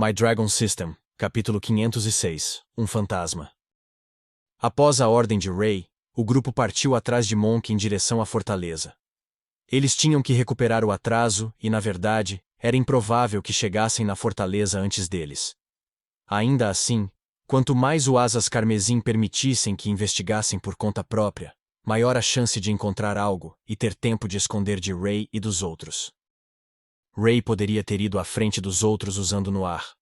My Dragon System, capítulo 506, Um Fantasma. Após a ordem de Ray, o grupo partiu atrás de Monk em direção à fortaleza. Eles tinham que recuperar o atraso e, na verdade, era improvável que chegassem na fortaleza antes deles. Ainda assim, quanto mais o Asas Carmesim permitissem que investigassem por conta própria, maior a chance de encontrar algo e ter tempo de esconder de Ray e dos outros. Ray poderia ter ido à frente dos outros usando no ar,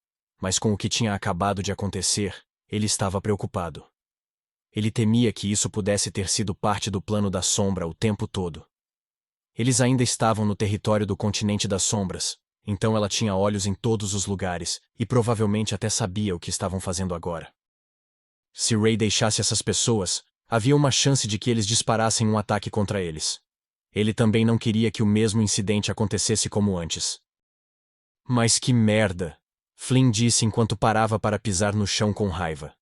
mas com o que tinha acabado de acontecer, ele estava preocupado. Ele temia que isso pudesse ter sido parte do plano da sombra o tempo todo. Eles ainda estavam no território do continente das sombras, então ela tinha olhos em todos os lugares e provavelmente até sabia o que estavam fazendo agora. Se Ray deixasse essas pessoas, havia uma chance de que eles disparassem um ataque contra eles. Ele também não queria que o mesmo incidente acontecesse como antes. Mas que merda! Flynn disse enquanto parava para pisar no chão com raiva.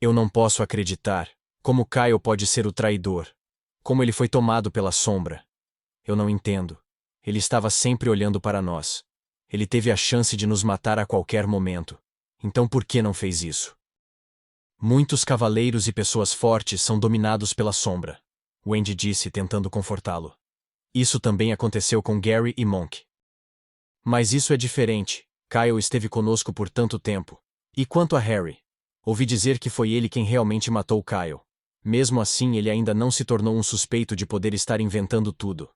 Eu não posso acreditar. Como Kyle pode ser o traidor? Como ele foi tomado pela sombra? Eu não entendo. Ele estava sempre olhando para nós. Ele teve a chance de nos matar a qualquer momento. Então por que não fez isso? Muitos cavaleiros e pessoas fortes são dominados pela sombra, Wendy disse tentando confortá-lo. Isso também aconteceu com Gary e Monk. Mas isso é diferente. Kyle esteve conosco por tanto tempo. E quanto a Harry? Ouvi dizer que foi ele quem realmente matou Kyle. Mesmo assim, ele ainda não se tornou um suspeito de poder estar inventando tudo.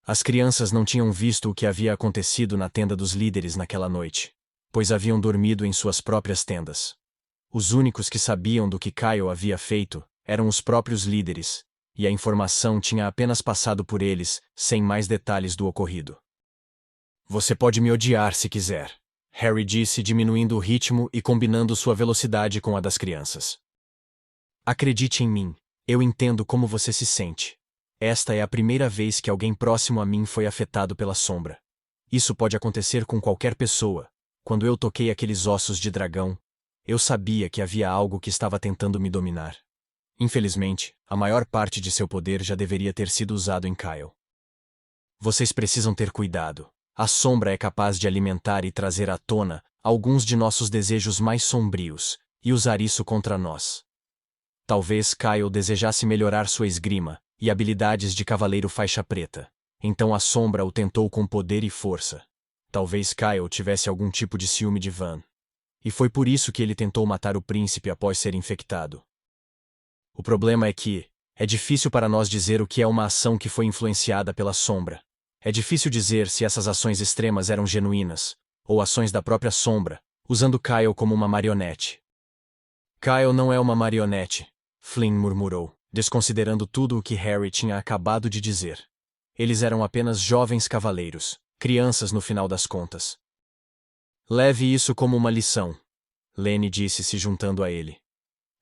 As crianças não tinham visto o que havia acontecido na tenda dos líderes naquela noite, pois haviam dormido em suas próprias tendas. Os únicos que sabiam do que Kyle havia feito eram os próprios líderes, e a informação tinha apenas passado por eles, sem mais detalhes do ocorrido. Você pode me odiar se quiser, Harry disse diminuindo o ritmo e combinando sua velocidade com a das crianças. Acredite em mim, eu entendo como você se sente. Esta é a primeira vez que alguém próximo a mim foi afetado pela sombra. Isso pode acontecer com qualquer pessoa. Quando eu toquei aqueles ossos de dragão, eu sabia que havia algo que estava tentando me dominar. Infelizmente, a maior parte de seu poder já deveria ter sido usado em Kyle. Vocês precisam ter cuidado. A sombra é capaz de alimentar e trazer à tona alguns de nossos desejos mais sombrios, e usar isso contra nós. Talvez Kyle desejasse melhorar sua esgrima e habilidades de cavaleiro faixa preta, então a sombra o tentou com poder e força. Talvez Kyle tivesse algum tipo de ciúme de Van. E foi por isso que ele tentou matar o príncipe após ser infectado. O problema é que é difícil para nós dizer o que é uma ação que foi influenciada pela sombra. É difícil dizer se essas ações extremas eram genuínas, ou ações da própria sombra, usando Kyle como uma marionete. Kyle não é uma marionete, Flynn murmurou, desconsiderando tudo o que Harry tinha acabado de dizer. Eles eram apenas jovens cavaleiros, crianças no final das contas. Leve isso como uma lição, Lenny disse se juntando a ele.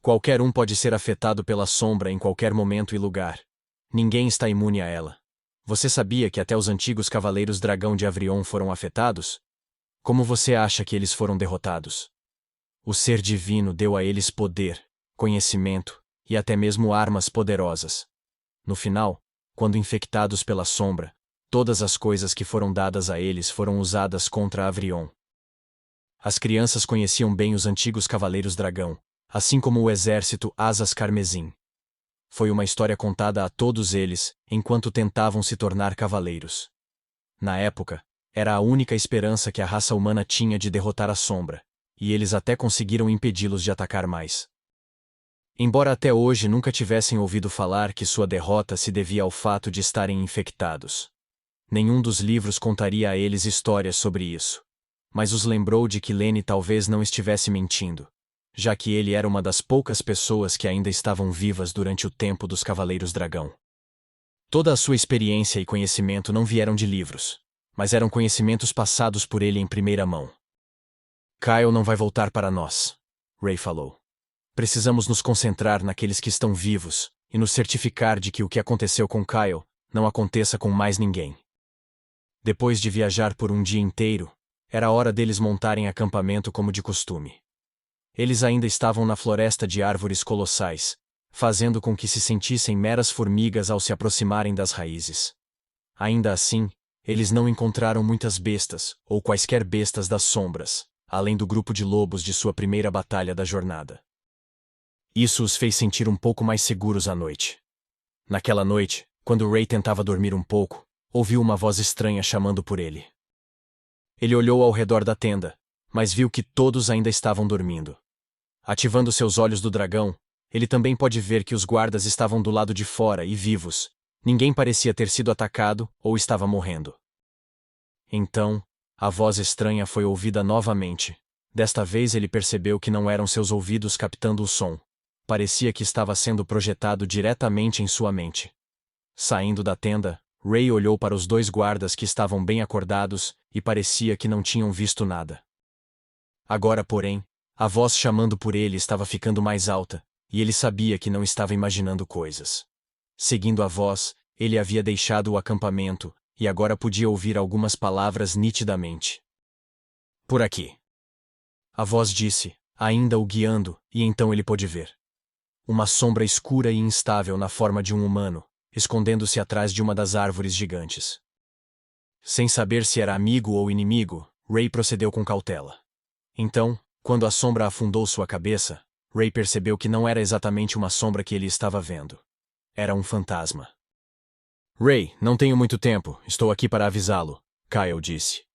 Qualquer um pode ser afetado pela sombra em qualquer momento e lugar. Ninguém está imune a ela. Você sabia que até os antigos cavaleiros dragão de Avrion foram afetados? Como você acha que eles foram derrotados? O ser divino deu a eles poder, conhecimento e até mesmo armas poderosas. No final, quando infectados pela sombra, todas as coisas que foram dadas a eles foram usadas contra Avrion. As crianças conheciam bem os antigos cavaleiros dragão, assim como o exército Asas Carmesim. Foi uma história contada a todos eles, enquanto tentavam se tornar cavaleiros. Na época, era a única esperança que a raça humana tinha de derrotar a sombra, e eles até conseguiram impedi-los de atacar mais. Embora até hoje nunca tivessem ouvido falar que sua derrota se devia ao fato de estarem infectados. Nenhum dos livros contaria a eles histórias sobre isso. Mas os lembrou de que Lenny talvez não estivesse mentindo, já que ele era uma das poucas pessoas que ainda estavam vivas durante o tempo dos Cavaleiros Dragão. Toda a sua experiência e conhecimento não vieram de livros, mas eram conhecimentos passados por ele em primeira mão. Kyle não vai voltar para nós, Ray falou. Precisamos nos concentrar naqueles que estão vivos e nos certificar de que o que aconteceu com Kyle não aconteça com mais ninguém. Depois de viajar por um dia inteiro, era hora deles montarem acampamento como de costume. Eles ainda estavam na floresta de árvores colossais, fazendo com que se sentissem meras formigas ao se aproximarem das raízes. Ainda assim, eles não encontraram muitas bestas, ou quaisquer bestas das sombras, além do grupo de lobos de sua primeira batalha da jornada. Isso os fez sentir um pouco mais seguros à noite. Naquela noite, quando Ray tentava dormir um pouco, ouviu uma voz estranha chamando por ele. Ele olhou ao redor da tenda, mas viu que todos ainda estavam dormindo. Ativando seus olhos do dragão, ele também pode ver que os guardas estavam do lado de fora e vivos. Ninguém parecia ter sido atacado ou estava morrendo. Então, a voz estranha foi ouvida novamente. Desta vez ele percebeu que não eram seus ouvidos captando o som. Parecia que estava sendo projetado diretamente em sua mente. Saindo da tenda, Ray olhou para os dois guardas que estavam bem acordados e parecia que não tinham visto nada. Agora, porém, a voz chamando por ele estava ficando mais alta, e ele sabia que não estava imaginando coisas. Seguindo a voz, ele havia deixado o acampamento, e agora podia ouvir algumas palavras nitidamente. Por aqui. A voz disse, ainda o guiando, e então ele pôde ver uma sombra escura e instável na forma de um humano, escondendo-se atrás de uma das árvores gigantes. Sem saber se era amigo ou inimigo, Ray procedeu com cautela. Então, quando a sombra afundou sua cabeça, Ray percebeu que não era exatamente uma sombra que ele estava vendo. Era um fantasma. Ray, não tenho muito tempo, estou aqui para avisá-lo, Kyle disse.